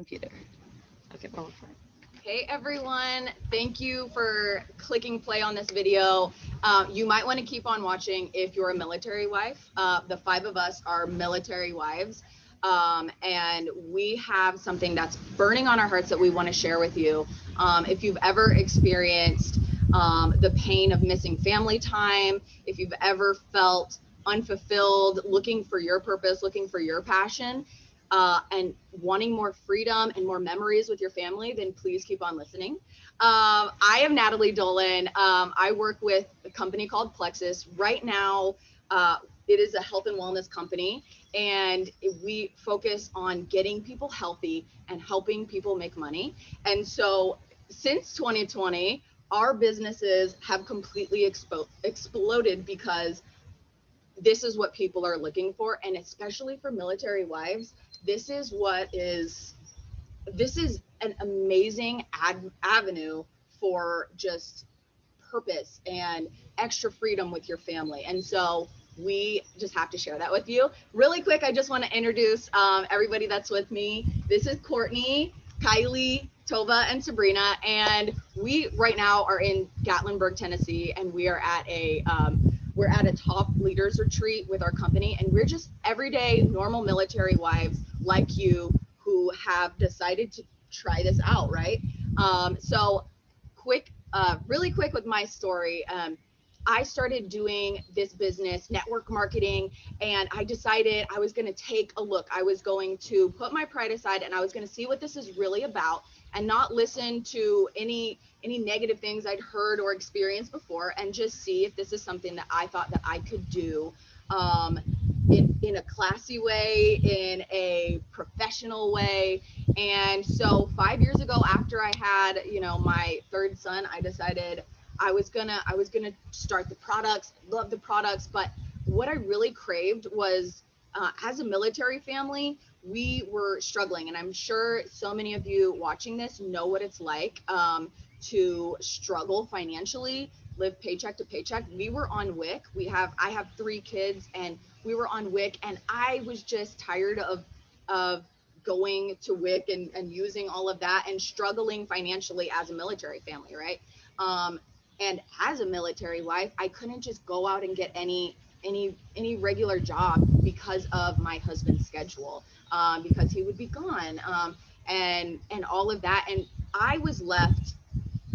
Computer. Okay, well, fine. Hey everyone, thank you for clicking play on this video. You might want to keep on watching if you're a military wife. The five of us are military wives, and we have something that's burning on our hearts that we want to share with you. If you've ever experienced the pain of missing family time, if you've ever felt unfulfilled, looking for your purpose, looking for your passion, and wanting more freedom and more memories with your family, then please keep on listening. I am Natalie Dolan. I work with a company called Plexus. Right now, it is a health and wellness company, and we focus on getting people healthy and helping people make money. And so, since 2020, our businesses have completely exploded because this is what people are looking for, and especially for military wives, this is what is this is an amazing avenue for just purpose and extra freedom with your family. And so we just have to share that with you really quick. I just want to introduce everybody that's with me. This is Courtney, Kylie, Tova, and Sabrina, and we right now are in Gatlinburg, Tennessee, and we are at a top leaders retreat with our company, and we're just everyday normal military wives like you who have decided to try this out, right? So really quick with my story. I started doing this business, network marketing, and I decided I was going to take a look. I was going to put my pride aside, and I was going to see what this is really about, and not listen to any negative things I'd heard or experienced before, and just see if this is something that I thought that I could do. Um, in a classy way, in a professional way. And so 5 years ago, after I had, my third son, I decided I was gonna start the products, love the products, but what I really craved was, as a military family, we were struggling, and I'm sure so many of you watching this know what it's like, to struggle financially, live paycheck to paycheck. We were on WIC. I have three kids, and we were on WIC, and I was just tired of going to WIC and using all of that and struggling financially as a military family, right? Um, and as a military wife, I couldn't just go out and get any regular job because of my husband's schedule, because he would be gone, and all of that, and I was left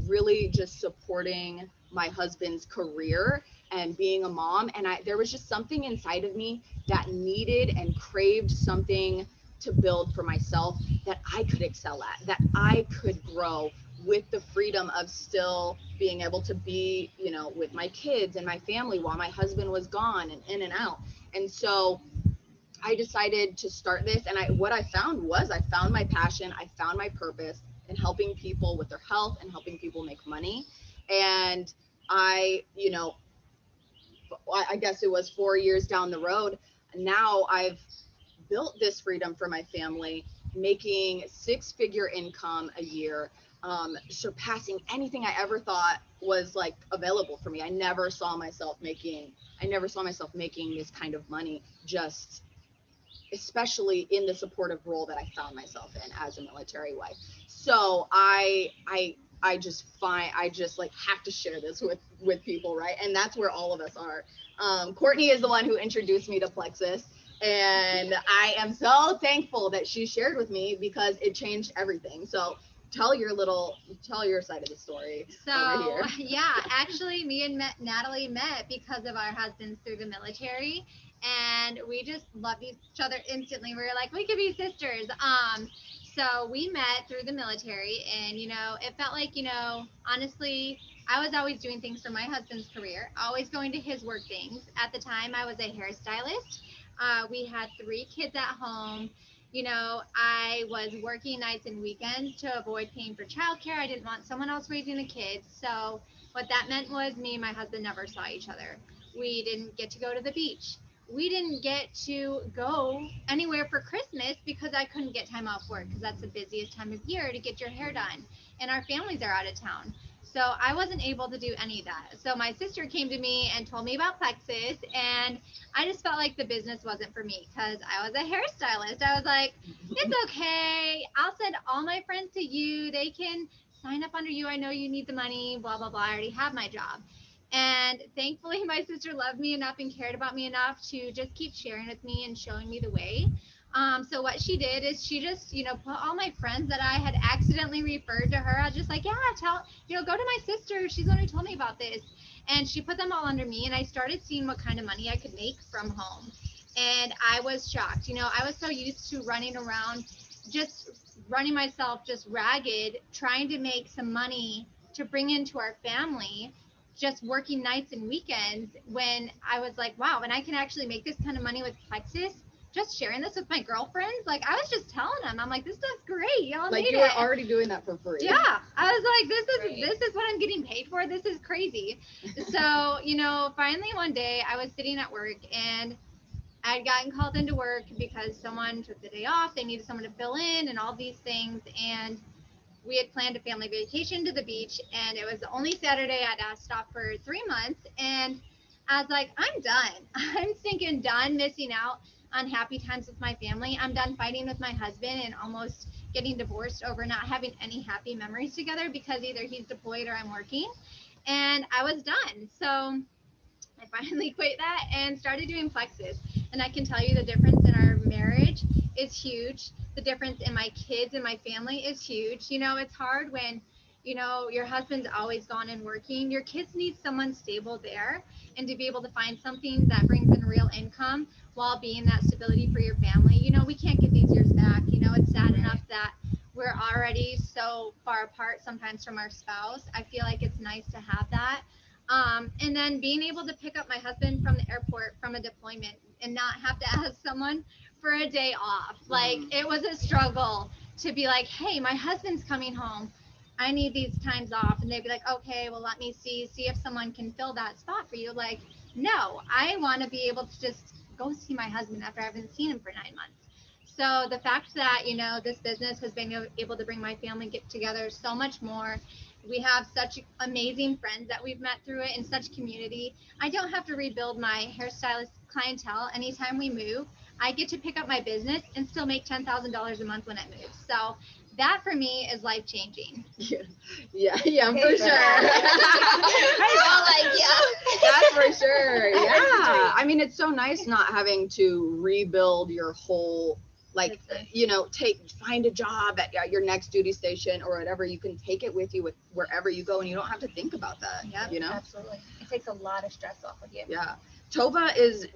really just supporting my husband's career and being a mom, and there was just something inside of me that needed and craved something to build for myself that I could excel at, that I could grow with the freedom of still being able to be, with my kids and my family while my husband was gone and in and out. And so I decided to start this, and what I found was I found my passion, I found my purpose in helping people with their health and helping people make money. And I, I guess it was 4 years down the road. Now I've built this freedom for my family, making six-figure income a year, surpassing anything I ever thought was like available for me. I never saw myself making this kind of money, just especially in the supportive role that I found myself in as a military wife. So I just like have to share this with people, right? And that's where all of us are. Courtney is the one who introduced me to Plexus, and I am so thankful that she shared with me because it changed everything. So tell your side of the story over So, here. yeah, actually, me and Natalie met because of our husbands through the military, and we just loved each other instantly. We were like, we could be sisters. So we met through the military, and it felt like, honestly, I was always doing things for my husband's career, always going to his work things. At the time, I was a hairstylist. We had three kids at home. I was working nights and weekends to avoid paying for childcare. I didn't want someone else raising the kids. So, what that meant was me and my husband never saw each other. We didn't get to go to the beach. We didn't get to go anywhere for Christmas because I couldn't get time off work because that's the busiest time of year to get your hair done. And our families are out of town. So I wasn't able to do any of that. So my sister came to me and told me about Plexus, and I just felt like the business wasn't for me because I was a hairstylist. I was like, it's okay. I'll send all my friends to you. They can sign up under you. I know you need the money, blah, blah, blah. I already have my job. And thankfully, my sister loved me enough and cared about me enough to just keep sharing with me and showing me the way. So what she did is she just, put all my friends that I had accidentally referred to her. I was just like, yeah, go to my sister. She's the one who told me about this. And she put them all under me, and I started seeing what kind of money I could make from home. And I was shocked. I was so used to running around, just running myself just ragged, trying to make some money to bring into our family, just working nights and weekends, when I was like, wow, and I can actually make this kind of money with Plexus, just sharing this with my girlfriends. Like, I was just telling them, I'm like, this stuff's great. Y'all Like made you were it. already doing that for free. Yeah, I was like, Right. this is what I'm getting paid for. This is crazy. So, finally one day I was sitting at work, and I had gotten called into work because someone took the day off. They needed someone to fill in and all these things. And we had planned a family vacation to the beach, and it was the only Saturday I'd asked off for 3 months. And I was like, I'm done. I'm stinking done missing out on happy times with my family. I'm done fighting with my husband and almost getting divorced over not having any happy memories together because either he's deployed or I'm working. And I was done. So I finally quit that and started doing Plexus. And I can tell you the difference in our marriage is huge. The difference in my kids and my family is huge. It's hard when, your husband's always gone and working. Your kids need someone stable there, and to be able to find something that brings in real income while being that stability for your family. We can't get these years back. It's sad enough that we're already so far apart sometimes from our spouse. I feel like it's nice to have that, and then being able to pick up my husband from the airport from a deployment and not have to ask someone for a day off. Like, it was a struggle to be like, hey, my husband's coming home. I need these times off. And they'd be like, okay, well, let me see if someone can fill that spot for you. Like, no, I want to be able to just go see my husband after I haven't seen him for 9 months. So the fact that, this business has been able to bring my family get together so much more. We have such amazing friends that we've met through it, and such community. I don't have to rebuild my hairstylist clientele anytime we move. I get to pick up my business and still make $10,000 a month when it moves. So that for me is life changing. Yeah, for sure. I know, That's for sure. Yeah. I mean, it's so nice not having to rebuild your whole, like, find a job at your next duty station or whatever. You can take it with you wherever you go, and you don't have to think about that. Yep. Absolutely. It takes a lot of stress off of you. Yeah. Tova is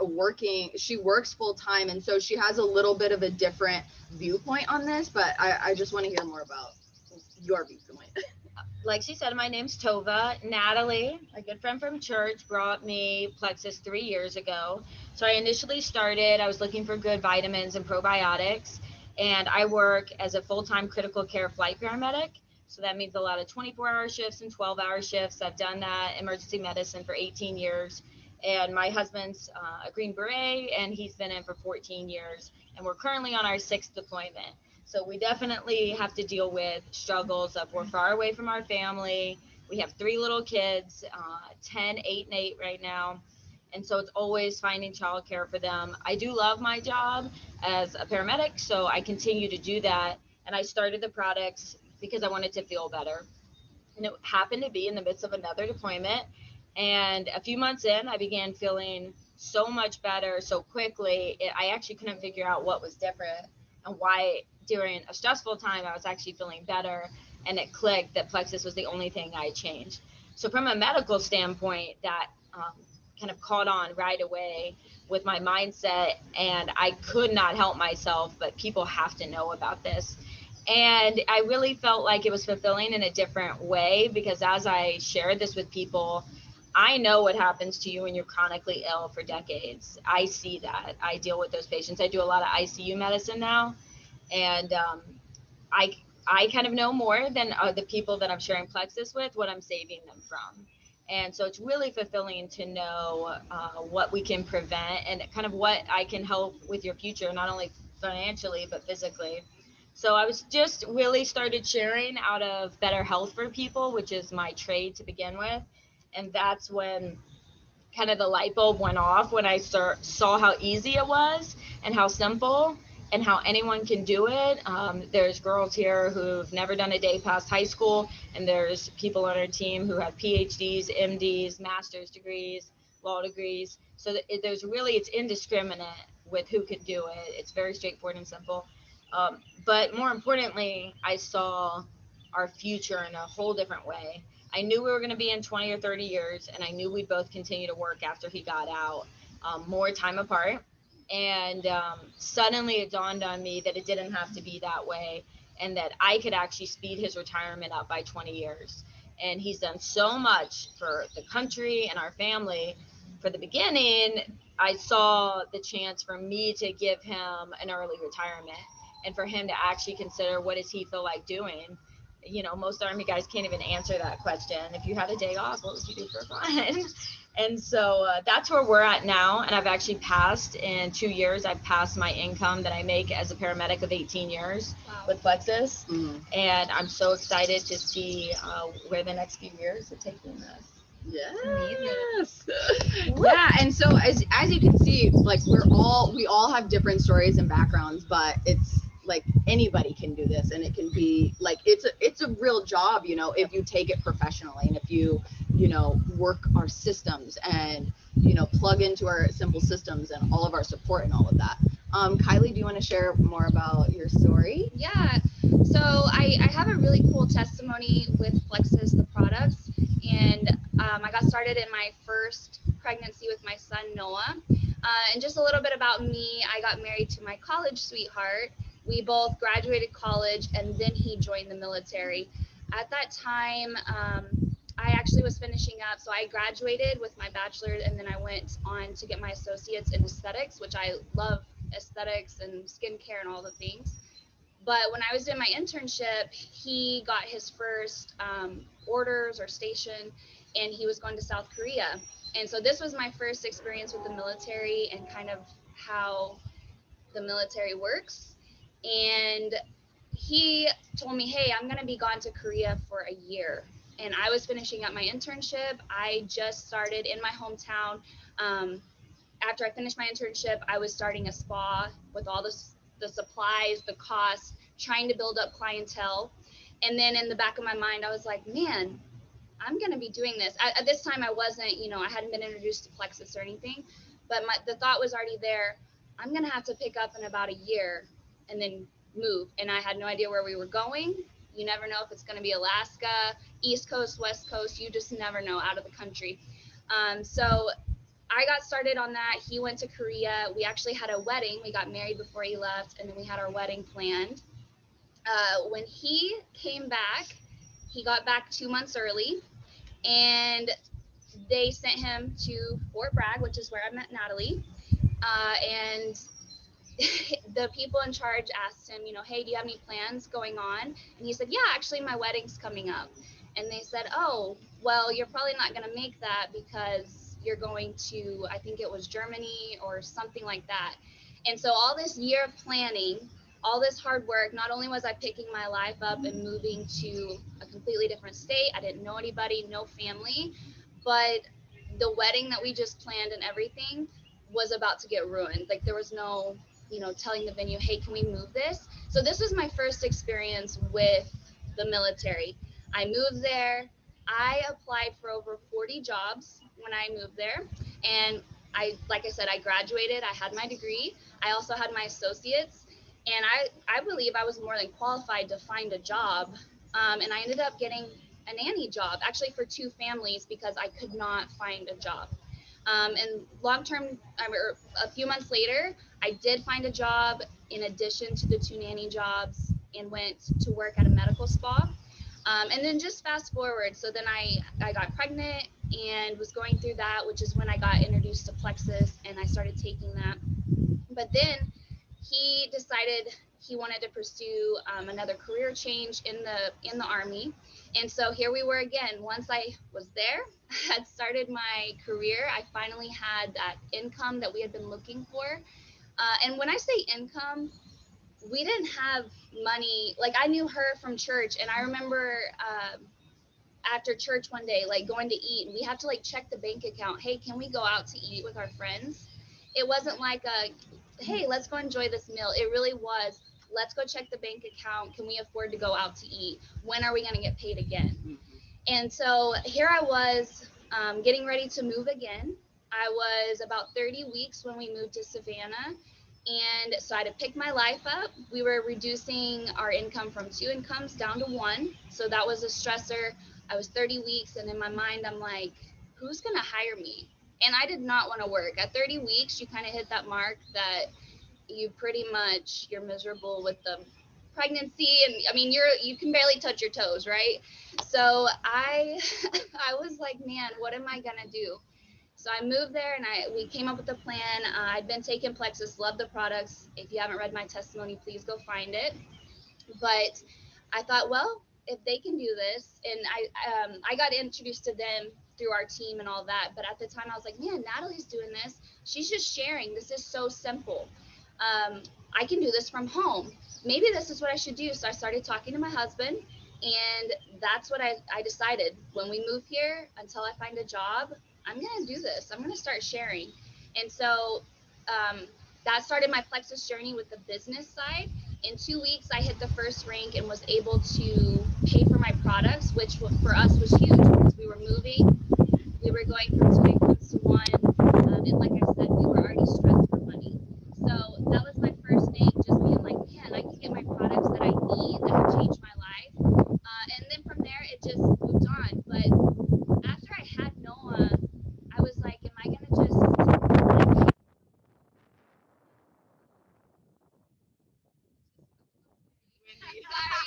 working. She works full time, and so she has a little bit of a different viewpoint on this. But I just want to hear more about your viewpoint. Like she said, my name's Tova. Natalie, a good friend from church, brought me Plexus 3 years ago. So I initially started, I was looking for good vitamins and probiotics, and I work as a full-time critical care flight paramedic. So that means a lot of 24-hour shifts and 12-hour shifts. I've done that emergency medicine for 18 years. And my husband's a Green Beret, and he's been in for 14 years. And we're currently on our 6th deployment. So we definitely have to deal with struggles of we're far away from our family. We have 3 little kids, 10, 8, and 8 right now. And so it's always finding childcare for them. I do love my job as a paramedic, so I continue to do that. And I started the products because I wanted to feel better. And it happened to be in the midst of another deployment. And a few months in, I began feeling so much better so quickly. I actually couldn't figure out what was different and why during a stressful time I was actually feeling better. And it clicked that Plexus was the only thing I changed. So from a medical standpoint, that kind of caught on right away with my mindset, and I could not help myself, but people have to know about this. And I really felt like it was fulfilling in a different way because as I shared this with people, I know what happens to you when you're chronically ill for decades. I see that. I deal with those patients. I do a lot of ICU medicine now, and I I kind of know more than the people that I'm sharing Plexus with, what I'm saving them from. And so it's really fulfilling to know what we can prevent and kind of what I can help with your future, not only financially but physically. So I was just really started sharing out of better health for people, which is my trade to begin with. And that's when kind of the light bulb went off when I saw how easy it was and how simple and how anyone can do it. There's girls here who've never done a day past high school, and there's people on our team who have PhDs, MDs, master's degrees, law degrees. So that there's really, it's indiscriminate with who can do it. It's very straightforward and simple. But more importantly, I saw our future in a whole different way. I knew we were going to be in 20 or 30 years, and I knew we'd both continue to work after he got out, more time apart. And suddenly it dawned on me that it didn't have to be that way, and that I could actually speed his retirement up by 20 years. And he's done so much for the country and our family. For the beginning, I saw the chance for me to give him an early retirement and for him to actually consider what does he feel like doing. Most Army guys can't even answer that question. If you had a day off, what would you do for fun? And so that's where we're at now. And I've actually passed in 2 years. I've passed my income that I make as a paramedic of 18 years with Plexus. And I'm so excited to see where the next few years are taking us. Yes. Yeah, and so as you can see, like we all have different stories and backgrounds, but it's like anybody can do this, and it can be like it's a real job, if you take it professionally, and if you work our systems and plug into our simple systems and all of our support and all of that. Kylie, do you want to share more about your story? Yeah. So I have a really cool testimony with Plexus, the products. And I got started in my first pregnancy with my son, Noah. And just a little bit about me, I got married to my college sweetheart. We both graduated college, and then he joined the military. At that time, I actually was finishing up. So I graduated with my bachelor's, and then I went on to get my associates in aesthetics, which I love aesthetics and skincare and all the things. But when I was doing my internship, he got his first orders or station, and he was going to South Korea. And so this was my first experience with the military and kind of how the military works. And he told me, hey, I'm going to be gone to Korea for a year. And I was finishing up my internship. I just started in my hometown. Um, After I finished my internship, I was starting a spa with all the supplies, the costs, trying to build up clientele. And then in the back of my mind, I was like, man, I'm going to be doing this. At this time, I wasn't, I hadn't been introduced to Plexus or anything, but the thought was already there. I'm going to have to pick up in about a year and then move. And I had no idea where we were going. You never know if it's going to be Alaska, East Coast, West Coast. You just never know out of the country. So I got started on that. He went to Korea. We actually had a wedding. We got married before he left, and then we had our wedding planned. When he came back, he got back 2 months early, and they sent him to Fort Bragg, which is where I met Natalie. And the people in charge asked him, hey, do you have any plans going on? And he said, yeah, actually, my wedding's coming up. And they said, oh, well, you're probably not going to make that because you're going to, I think it was Germany or something like that. And so all this year of planning, all this hard work, not only was I picking my life up and moving to a completely different state, I didn't know anybody, no family, but the wedding that we just planned and everything was about to get ruined. Like there was no, telling the venue, hey, can we move this? So this was my first experience with the military. I moved there. I applied for over 40 jobs when I moved there. And like I said, I graduated, I had my degree. I also had my associates. And I believe I was more than qualified to find a job. And I ended up getting a nanny job, actually for two families because I could not find a job. And long term, or a few months later, I did find a job in addition to the two nanny jobs and went to work at a medical spa. And then just fast forward, so then I got pregnant and was going through that, which is when I got introduced to Plexus and I started taking that. But then he decided he wanted to pursue another career change in the Army. And so here we were again. Once I was there, had started my career, I finally had that income that we had been looking for. And when I say income, we didn't have money. Like I knew her from church, and I remember after church one day, like going to eat, and we have to like check the bank account. Hey, can we go out to eat with our friends? It wasn't like a, hey, let's go enjoy this meal. It really was, let's go check the bank account. Can we afford to go out to eat? When are we going to get paid again? And so here I was getting ready to move again. I was about 30 weeks when we moved to Savannah. And so I had to pick my life up. We were reducing our income from 2 incomes down to one. So that was a stressor. I was 30 weeks, and in my mind, I'm like, who's going to hire me? And I did not want to work. At 30 weeks, you kind of hit that mark that you pretty much, you're miserable with the pregnancy, and I mean you can barely touch your toes, right? So I I was like, man, what am I gonna do? So I moved there, and we came up with a plan. I'd been taking Plexus, love the products. If you haven't read my testimony, please go find it. But I thought, well, if they can do this, and I got introduced to them through our team and all that. But at the time, I was like, man, Natalie's doing this. She's just sharing. This is so simple. Um, I can do this from home. Maybe this is what I should do. So I started talking to my husband, and that's what I decided. When we move here, until I find a job, I'm gonna do this. I'm gonna start sharing. And so um, that started my Plexus journey with the business side. In 2 weeks, I hit the first rank and was able to pay for my products, which for us was huge because we were moving. We were going from 2 incomes to one. And like I said, we were already stressed for money. So that was my first thing, just being like, man, I can get my products that I need that have changed my life. And then from there, it just moved on. But after I had Noah, I was like, am I going to just like, Windy. sorry.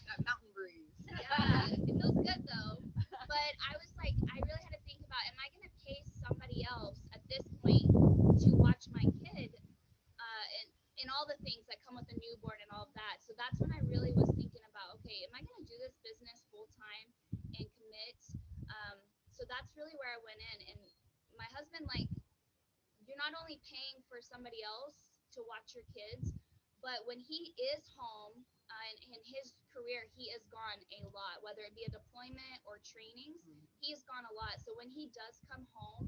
That mountain breeze. Yeah, it feels good though. But I was like, I really had to think about, am I going to pay somebody else at this point to watch my kid and all the things that come with a newborn and all of that. So that's when I really was thinking about, okay, am I going to do this business full time and commit? So that's really where I went in. And my husband, like, you're not only paying for somebody else to watch your kids, but when he is home and in his career, he is gone a lot, whether it be a deployment or trainings, he's gone a lot. So when he does come home,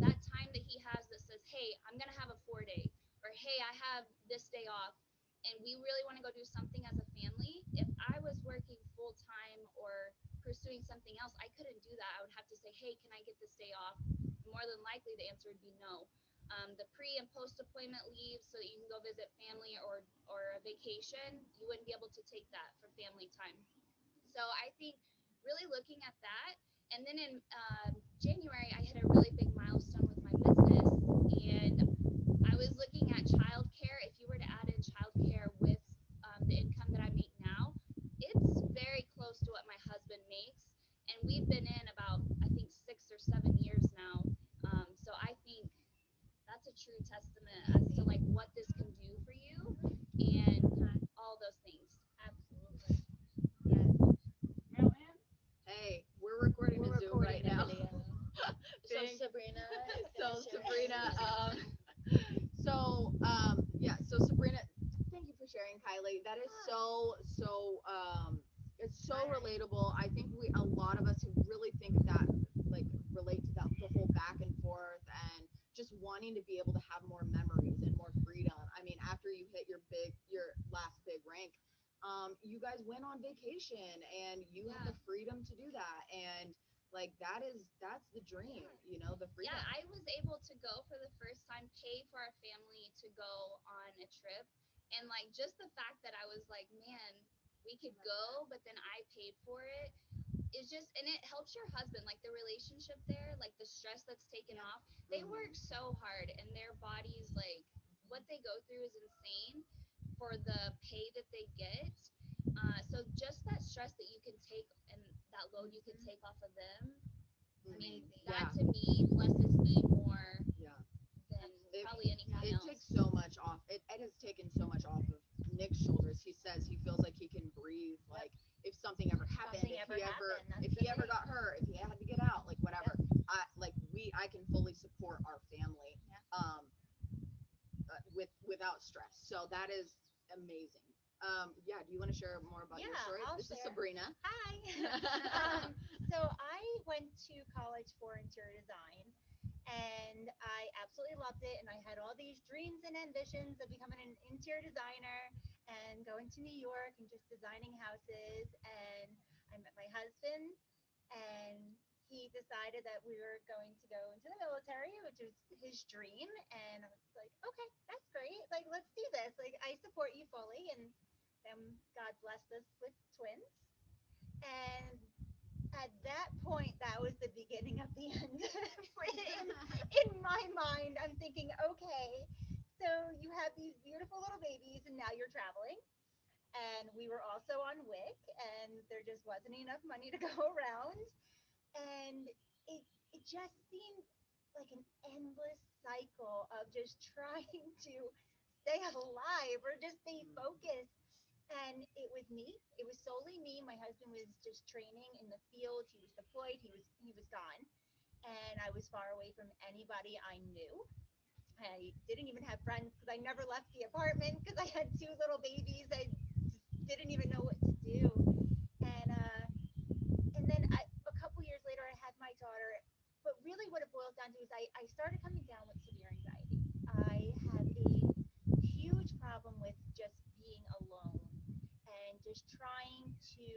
that time that he has that says, hey, I'm going to have a 4 day, or hey, I have this day off, and we really want to go do something as a family. If I was working full time or pursuing something else, I couldn't do that. I would have to say, hey, can I get this day off? More than likely, the answer would be no. The pre and post deployment leave so that you can go visit family or a vacation, you wouldn't be able to take that for family time. So I think really looking at that, and then in January, I hit a really big milestone with my business, and I was looking at childcare. If you were to add in childcare with the income that I make now, it's very close to what my husband makes, and we've been in about I think 6 or 7 years now. So I think that's a true testament as to like what this can do for you and all those things. Absolutely. Yes. Hey, we're recording a Zoom right now. So Thank- Sabrina is so gonna share Sabrina, her yeah, so Sabrina, thank you for sharing, Kylie. That is it's so relatable. I think a lot of us who really think that, like, relate to that, the whole back and forth and just wanting to be able to have more memories and more freedom. I mean, after you hit your last big rank, you guys went on vacation and you had the freedom to do that. And like, that's the dream, the freedom. Yeah, I was able to go for the first time, pay for our family to go on a trip. And like just the fact that I was like, man, we could go, but then I paid for it is just, and it helps your husband, like the relationship there, like the stress that's taken off. They work so hard, and their bodies, like what they go through is insane for the pay that they get. So just that stress that you can take and that load you can take off of them, I mean, Amazing. that to me blesses me more Yeah. than It, probably anything it else. takes so much off. It has taken so much off of Nick's shoulders. He says he feels like he can breathe. Like, if something ever happened, Something ever happened, that's if the he ever thing. got hurt, if he had to get out, like whatever. I can fully support our family, without stress. So that is amazing. Yeah, do you want to share more about your Yeah, story? I'll This is share. Sabrina. Hi. So I went to college for interior design and I absolutely loved it. And I had all these dreams and ambitions of becoming an interior designer and going to New York and just designing houses. And I met my husband and he decided that we were going to go into the military, which was his dream. And I was like, okay, that's great. Like, let's do this. Like, I support you fully. And then God blessed us with twins. And at that point, that was the beginning of the end. In my mind, I'm thinking, okay, so you have these beautiful little babies, and now you're traveling. And we were also on WIC, and there just wasn't enough money to go around. And it just seemed like an endless cycle of just trying to stay alive or just stay focused. And it was me. It was solely me. My husband was just training in the field. He was deployed. He was gone, and I was far away from anybody I knew. I didn't even have friends because I never left the apartment because I had two little babies. I just didn't even know what to do. And then a couple years later, I had my daughter. But really, what it boils down to is I started coming down with severe anxiety. I have a huge problem with just being alone and just trying to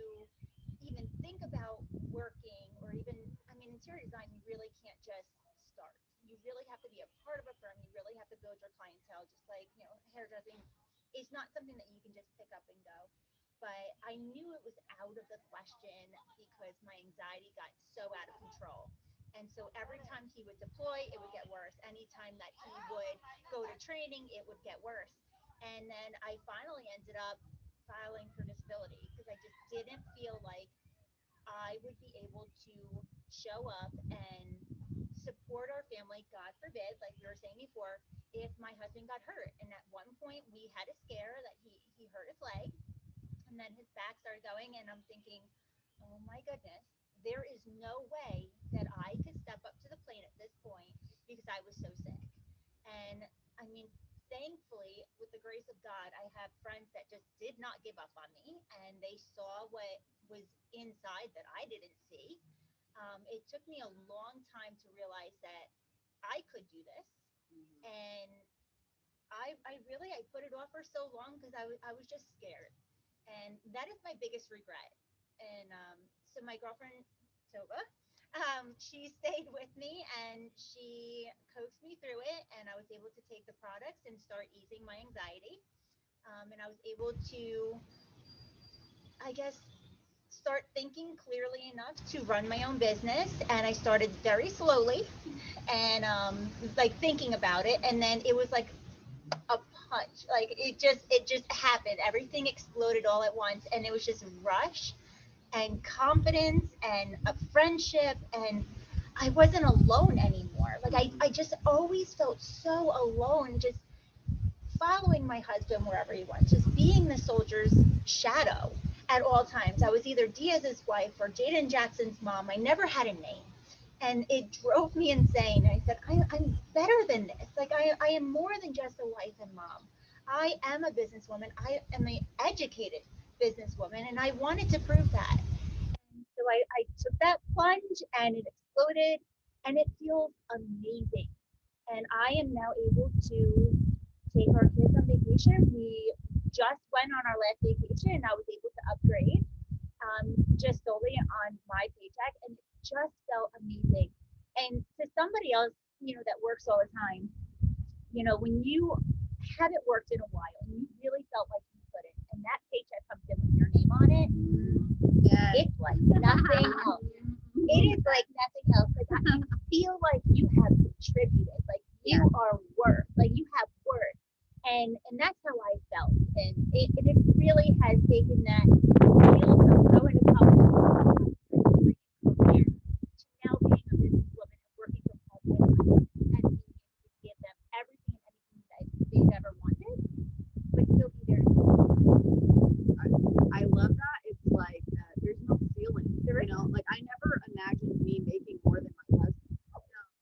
even think about working or even, I mean, interior design, you really can't just start. You really have to be a part of a firm. You really have to build your clientele, just like, hairdressing is not something that you can just pick up and go. But I knew it was out of the question because my anxiety got so out of control. And so every time he would deploy, it would get worse. Anytime that he would go to training, it would get worse. And then I finally ended up filing for disability because I just didn't feel like I would be able to show up and support our family, God forbid, like we were saying before, if my husband got hurt. And at one point, we had a scare that he hurt his leg and then his back started going, and I'm thinking, oh my goodness, there is no way that I could step up to the plate at this point because I was so sick. And I mean, thankfully, with the grace of God, I have friends that just did not give up on me and they saw what was inside that I didn't see. It took me a long time to realize that I could do this. And I really I put it off for so long because I was just scared, and that is my biggest regret. And so my girlfriend Tova, she stayed with me and she coaxed me through it, and I was able to take the products and start easing my anxiety. And I was able to, I guess, start thinking clearly enough to run my own business. And I started very slowly and like thinking about it, and then it was like a punch. Like it just happened. Everything exploded all at once, and it was just rush and confidence and a friendship, and I wasn't alone anymore. Like I just always felt so alone, just following my husband wherever he went, just being the soldier's shadow at all times. I was either Diaz's wife or Jaden Jackson's mom. I never had a name. And it drove me insane. I said, I'm better than this. Like, I am more than just a wife and mom. I am a businesswoman. I am an educated businesswoman, and I wanted to prove that. And so I took that plunge, and it exploded, and it feels amazing. And I am now able to take our kids on vacation. We just went on our last vacation, and I was able to upgrade just solely on my paycheck, and it just felt amazing. And to somebody else, that works all the time, when you haven't worked in a while and you really felt like you couldn't, and that paycheck comes in with your name on it, Yes. it's like nothing else. It is like nothing else. Like you feel like you have contributed, like you are worth, like you have worth, and that's how I felt, and it really has taken that skill of going to college career to now being a businesswoman and working from home with my kids and being able to give them everything and anything that they've ever wanted, but still be there. I love that. It's like there's no ceiling. Like I never imagined me making more than my husband.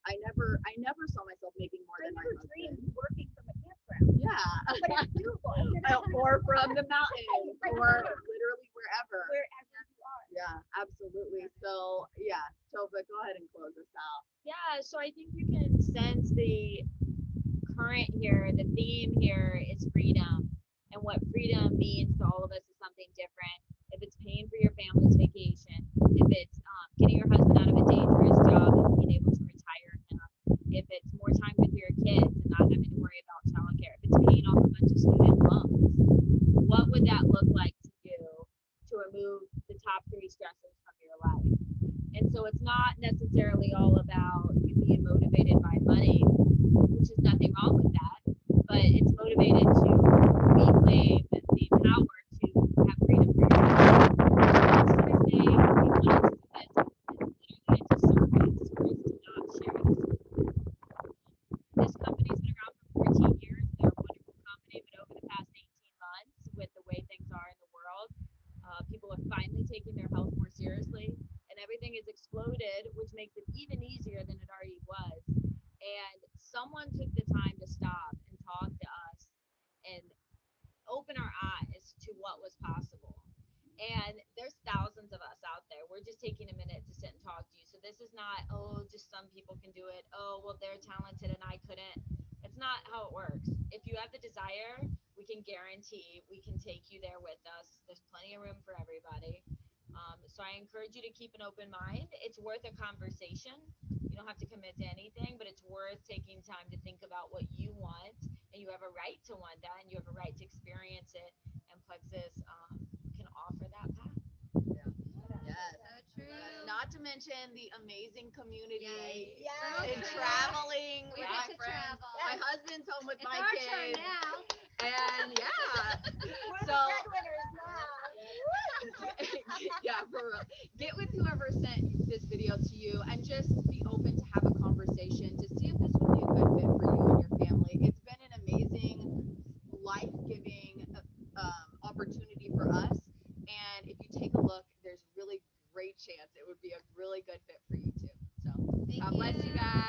I never saw myself making more I than my never husband. dreamed working from a campground, Yeah. but it's doable. Or from the mountains. or literally wherever. wherever you are. Yeah, absolutely. So yeah, Tova, go ahead and close us out. Yeah, so I think you can sense the current here, the theme here is freedom. And what freedom means to all of us is something different. If it's paying for your family's vacation, if it's getting your husband out of a dangerous job and being able to retire him, if it's more time with your kids and not having to worry about childcare, if it's paying off a bunch of student loans, what would that look like to you to remove the top three stressors from your life? And so it's not necessarily all about you being motivated by money, which is nothing wrong with that, but it's motivated to reclaim the power to have freedom for yourself. So I say we want to do this, literally into service, or is to not share this. This company's been around for 14 years. They're a wonderful company, but over the past 18 months, with the way things are in the world, people are finally taking their health more seriously, and everything has exploded, which makes it even easier than it already was. And someone took the time to stop and talk to us and open our eyes to what was possible. And there's thousands of us out there. We're just taking a minute to sit and talk to you. So this is not, oh, just some people can do it. Oh, well, they're talented and I couldn't. It's not how it works. If you have the desire, we can guarantee we can take you there with us. There's plenty of room for everybody. So I encourage you to keep an open mind. It's worth a conversation. You don't have to commit to anything, but it's worth taking time to think about what you want, and you have a right to want that, and you have a right to experience it. And Plexus can offer that path. Yeah. Yes. So true. Not to mention the amazing community Yes. and traveling We with get my to friends. travel. My husband's home with It's my our turn kids. now. And yeah. We're So the breadwinners now. yeah, for real. Get with whoever sent this video to you and just be open to have a conversation to see if this would be a good fit for you and your family. It's been an amazing, life-giving opportunity for us. And if you take a look, there's really great chance it would be a really good fit for you too. So Thank God bless you you. guys.